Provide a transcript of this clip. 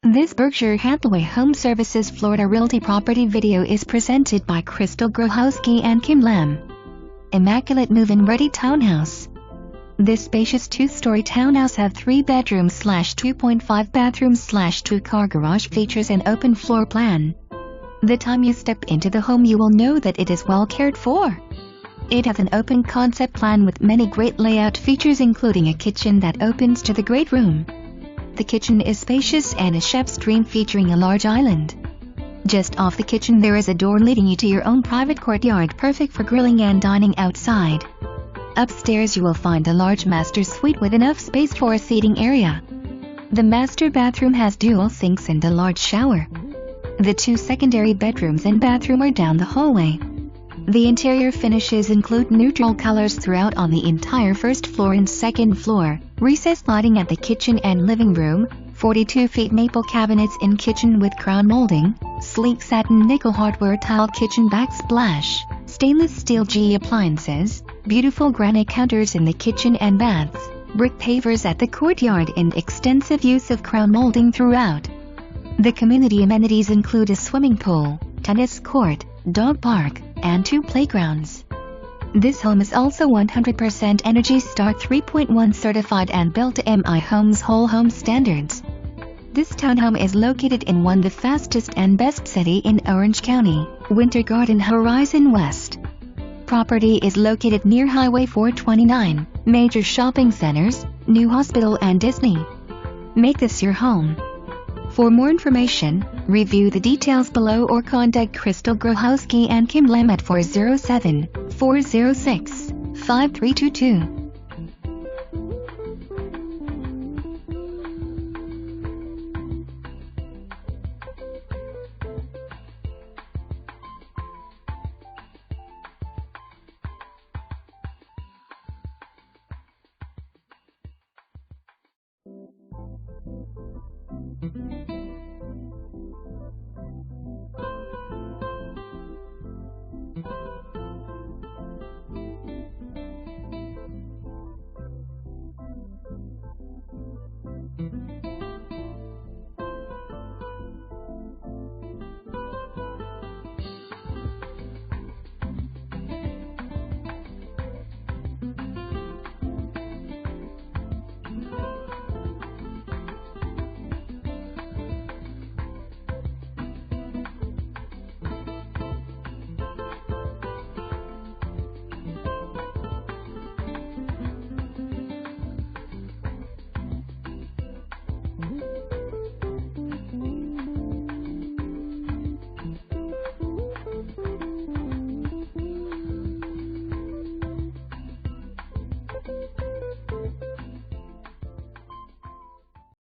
This Berkshire Hathaway HomeServices Florida Realty property video is presented by Crystal Grohowski and Kim Lam. Immaculate Move In Ready Townhouse. This spacious two-story townhouse have 3 bedrooms / 2.5 bathrooms / 2-car garage features an open floor plan. The time you step into the home you will know that it is well cared for. It has an open concept plan with many great layout features including a kitchen that opens to the great room. The kitchen is spacious and a chef's dream featuring a large island. Just off the kitchen there is a door leading you to your own private courtyard perfect for grilling and dining outside. Upstairs you will find a large master suite with enough space for a seating area. The master bathroom has dual sinks and a large shower. The 2 secondary bedrooms and bathroom are down the hallway. The interior finishes include neutral colors throughout on the entire first floor and second floor, recessed lighting at the kitchen and living room, 42 feet maple cabinets in kitchen with crown molding, sleek satin nickel hardware tile kitchen backsplash, stainless steel GE appliances, beautiful granite counters in the kitchen and baths, brick pavers at the courtyard and extensive use of crown molding throughout. The community amenities include a swimming pool, tennis court, dog park, and 2 playgrounds. This home is also 100% Energy Star 3.1 certified and built to MI Homes whole home standards. This townhome is located in one of the fastest and best city in Orange County, Winter Garden Horizon West. Property is located near Highway 429, major shopping centers, new hospital and Disney. Make this your home. For more information, review the details below or contact Crystal Grohowski and Kim Lam at 407-406-5322.